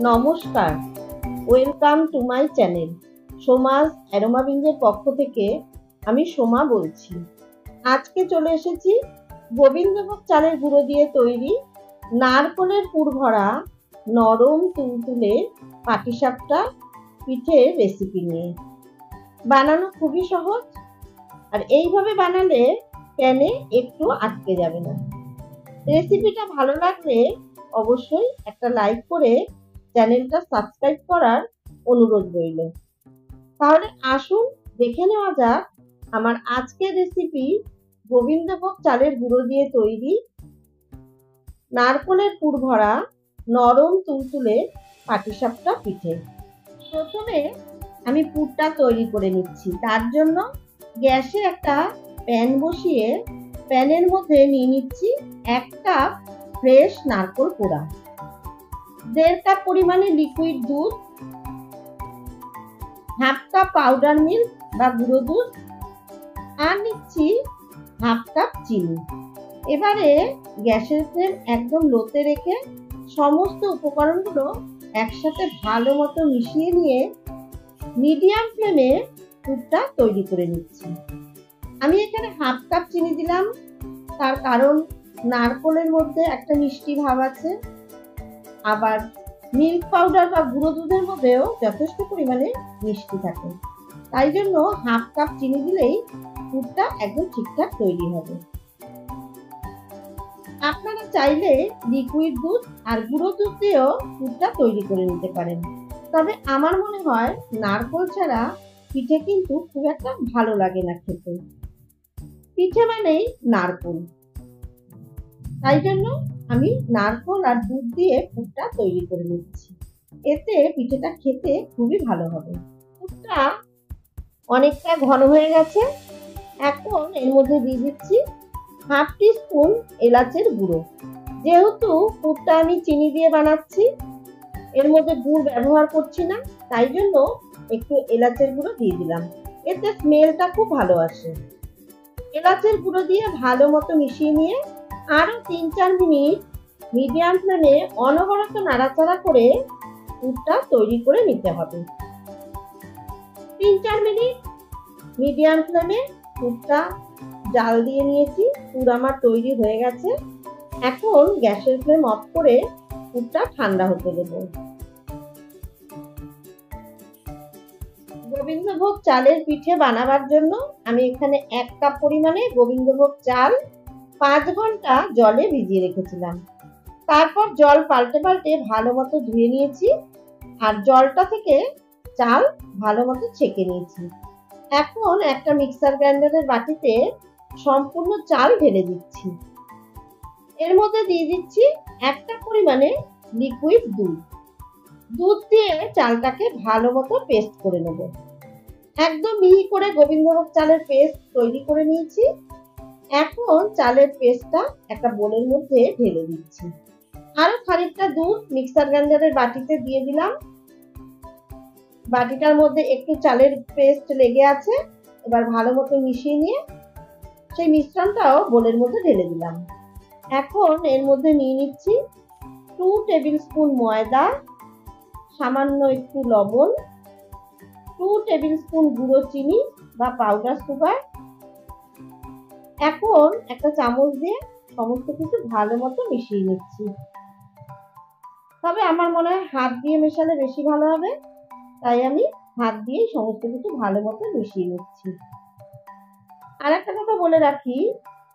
নমস্কার, welcome to my channel. সোমাস অ্যারোমাবিন্দের পক্ষ থেকে আমি সোমা বলছি। আজকে চলে এসেছি গোবিন্দভোগ চালের গুঁড়ো দিয়ে তৈরি নারকোলের পুর ভরা নরম তুলতুলে পাটিসাপটা পিঠের রেসিপি নিয়ে। বানানো খুবই সহজ, আর এইভাবে বানালে প্যানে একটু আটকে যাবে না। রেসিপিটা ভালো লাগলে অবশ্যই একটা লাইক করে চ্যানেলটা সাবস্ক্রাইব করার অনুরোধ রইল। তাহলে আসুন দেখে নেওয়া যাক আমার আজকের রেসিপি গোবিন্দভোগ চালের গুঁড়ো দিয়ে তৈরি নারকোলের পুর ভরা নরম তুলতুলে পাটিসাপটা পিঠে। প্রথমে আমি পুরটা তৈরি করে নিচ্ছি। তার জন্য গ্যাসে একটা প্যান বসিয়ে প্যানের মধ্যে নিয়ে নিচ্ছি 1 কাপ ফ্রেশ নারকোল কোড়া, 1.5 কাপ পরিমাণে লিকুইড দুধ, 1/2 কাপ পাউডার মিল্ক বা গুঁড়ো দুধ, আর নিচ্ছি 1/2 কাপ চিনি। এবারে গ্যাসের ফ্লেম একদম লোতে রেখে সমস্ত উপকরণগুলো একসাথে ভালো মতো মিশিয়ে নিয়ে মিডিয়াম ফ্লেমে পুরটা তৈরি করে নিচ্ছি। আমি এখানে 1/2 কাপ চিনি দিলাম, তার কারণ নারকোলের মধ্যে একটা মিষ্টি ভাব আছে, আবার মিল্ক পাউডার বা গুঁড়ো দুধের মধ্যেও যথেষ্ট পরিমাণে মিষ্টি থাকে। তাই জন্য 1/2 কাপ চিনি দিলেই পুরটা একদম ঠিকঠাক তৈরি হবে। আপনারা চাইলে লিকুইড দুধ আর গুঁড়ো দুধ দিয়েও পুরটা তৈরি করে নিতে পারেন, তবে আমার মনে হয় নারকোল ছাড়া পিঠে কিন্তু খুব একটা ভালো লাগে না খেতে। পিঠে মানেই নারকোল, তাই জন্য আমি নারকোল আর দুধ দিয়ে পুরটা তৈরি করে নিচ্ছি। এতে পিঠেটা খেতে খুবই ভালো হবে। পুরটা অনেকটা ঘন হয়ে গেছে। এখন এর মধ্যে দিয়ে দিচ্ছি 1/2 টিস্পুন এলাচের গুঁড়ো। যেহেতু পুরটা আমি চিনি দিয়ে বানাচ্ছি, এর মধ্যে গুড় ব্যবহার করছি না, তাই জন্য একটু এলাচের গুঁড়ো দিয়ে দিলাম। এতে স্মেলটা খুব ভালো আসে। এলাচের গুঁড়ো দিয়ে ভালো মতো মিশিয়ে নিয়ে আরো 3-4 মিনিট মিডিয়াম ফ্লেমে অনবরত নাড়াচাড়া করে পুরটা তৈরি করে নিতে হবে। 3-4 মিনিট মিডিয়াম ফ্লেমে পুরটা জাল দিয়ে নিয়েছি। পুর আমার তৈরি হয়ে গেছে। এখন গ্যাসের ফ্লেম অফ করে পুরটা ঠান্ডা হতে দেব। গোবিন্দভোগ চালের পিঠে বানাবার জন্য আমি এখানে 1 কাপ পরিমাণে গোবিন্দভোগ চাল 5 ঘন্টা জলে ভিজিয়ে রেখেছিলাম। তারপর জল পাল্টে পাল্টে ভালো মতো ধুয়ে নিয়েছি, আর জলটা থেকে চাল ভালো মতো ছেঁকে নিয়েছি। এখন একটা মিক্সার গ্রাইন্ডারের বাটিতে সম্পূর্ণ চাল ঢেলে দিচ্ছি। এর মধ্যে দিয়ে দিচ্ছি 1 কাপ পরিমাণে লিকুইড দুধ। দুধ দিয়ে চালটাকে ভালো মতো পেস্ট করে নেব। একদম মিহি করে গোবিন্দভোগ চালের পেস্ট তৈরি করে নিয়েছি। এখন চালের পেস্টটা একটা বোলের মধ্যে ঢেলে দিচ্ছি। আরো খানিকটা দুধ মিক্সার গ্রাইন্ডারের বাটিতে দিয়ে দিলাম। বাটিটার মধ্যে একটু চালের পেস্ট লেগে আছে। এবার ভালো মতো মিশিয়ে নিয়ে সেই মিশ্রণটাও বোলের মধ্যে ঢেলে দিলাম। এখন এর মধ্যে নিয়ে নিচ্ছি 2 টেবিল স্পুন ময়দা, সামান্য একটু লবণ, 2 টেবিল স্পুন গুঁড়ো চিনি বা পাউডার সুগার। এখন একটা চামচ দিয়ে সমস্ত কিছু ভালো মতো মিশিয়ে নিচ্ছি। তবে আমার মনে হয় হাত দিয়ে মেশালে বেশি ভালো হবে, তাই আমি হাত দিয়ে সমস্ত কিছু ভালো মতো মিশিয়ে নিচ্ছি। আর একটা কথা বলে রাখি,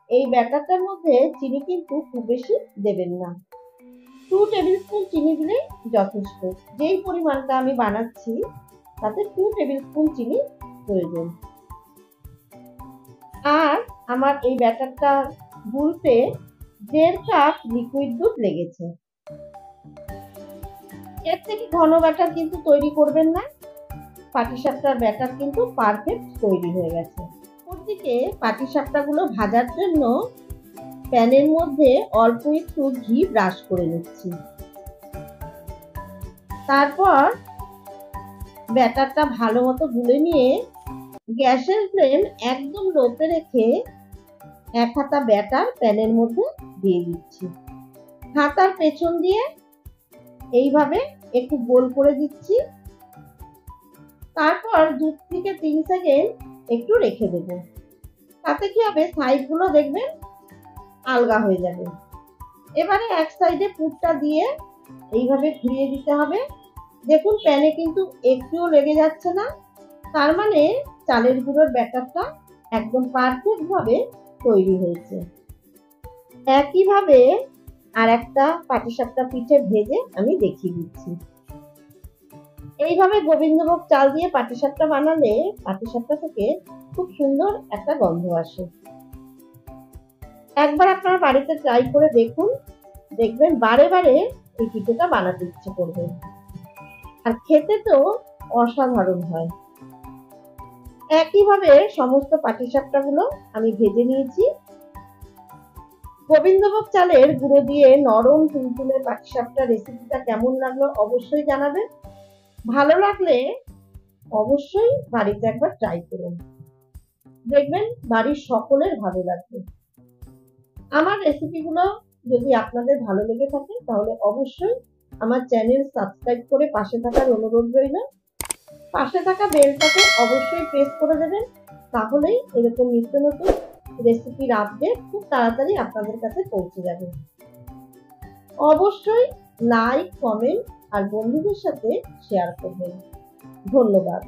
এই ব্যাটারটার মধ্যে চিনি কিন্তু খুব বেশি দেবেন না। 2 টেবিল স্পুন চিনি দিলে যথেষ্ট। যেই পরিমাণটা আমি বানাচ্ছি তাতে 2 টেবিল স্পুন চিনি প্রয়োজন। আর আমার এই ব্যাটারটা গুলতে 1.5 কাপ লিকুইড দুধ লেগেছে। এর থেকে ঘন ব্যাটার কিন্তু তৈরি করবেন না। পাটিসাপটার ব্যাটার কিন্তু পারফেক্ট তৈরি হয়ে গেছে। ওদিকে পাটিসাপটাগুলো ভাজার জন্য প্যানের মধ্যে অল্প একটু ঘি ব্রাশ করে নিচ্ছি। তারপর ব্যাটারটা ভালো মতো গুলে নিয়ে গ্যাসের ফ্লেম একদম লোতে রেখে 1 হাতা ব্যাটার প্যানের মধ্যে দিয়ে দিচ্ছি। হাতার পেছন দিয়ে এইভাবে একটু গোল করে দিচ্ছি। তারপর 2 থেকে 3 সেকেন্ড একটু রেখে দেবো। তাতে কি হবে, সাইডগুলো দেখবেন আলগা হয়ে যাবে। এবারে এক সাইডে পুরটা দিয়ে এইভাবে ঘুরিয়ে দিতে হবে। দেখুন প্যানে কিন্তু একটুও লেগে যাচ্ছে না, তার মানে চালের গুঁড়োর ব্যাটারটা একদম পারফেক্ট ভাবে তৈরি হয়েছে। একইভাবে আর একটা পাটিসাপটা পিঠে ভেজে আমি দেখিয়ে দিচ্ছি। এইভাবে গোবিন্দভোগ চাল দিয়ে পাটিসাপটা বানালে পাটিসাপটা থেকে খুব সুন্দর একটা গন্ধ আসে। একবার আপনারা বাড়িতে ট্রাই করে দেখুন, দেখবেন বারে বারে এই পিঠেটা বানাতে ইচ্ছে করবে। আর খেতে তো অসাধারণ হয়। একইভাবে সমস্ত পাটিসাপটা গুলো আমি ভেজে নিয়েছি। গোবিন্দভোগ চালের গুঁড়ো দিয়ে নরম তুলতুলে পাটিসাপটা রেসিপিটা কেমন লাগলো অবশ্যই জানাবেন। ভালো লাগলে অবশ্যই বাড়িতে একবার ট্রাই করুন, দেখবেন বাড়ির সকলের ভালো লাগবে। আমার রেসিপিগুলো যদি আপনাদের ভালো লেগে থাকে তাহলে অবশ্যই আমার চ্যানেল সাবস্ক্রাইব করে পাশে থাকার অনুরোধ রইল। পাশে থাকা বেলটাকে অবশ্যই প্রেস করে দেবেন, তাহলেই এরকম নিত্য নতুন রেসিপির আপডেট খুব তাড়াতাড়ি আপনাদের কাছে পৌঁছে যাবে। অবশ্যই লাইক, কমেন্ট আর বন্ধুদের সাথে শেয়ার করবেন। ধন্যবাদ।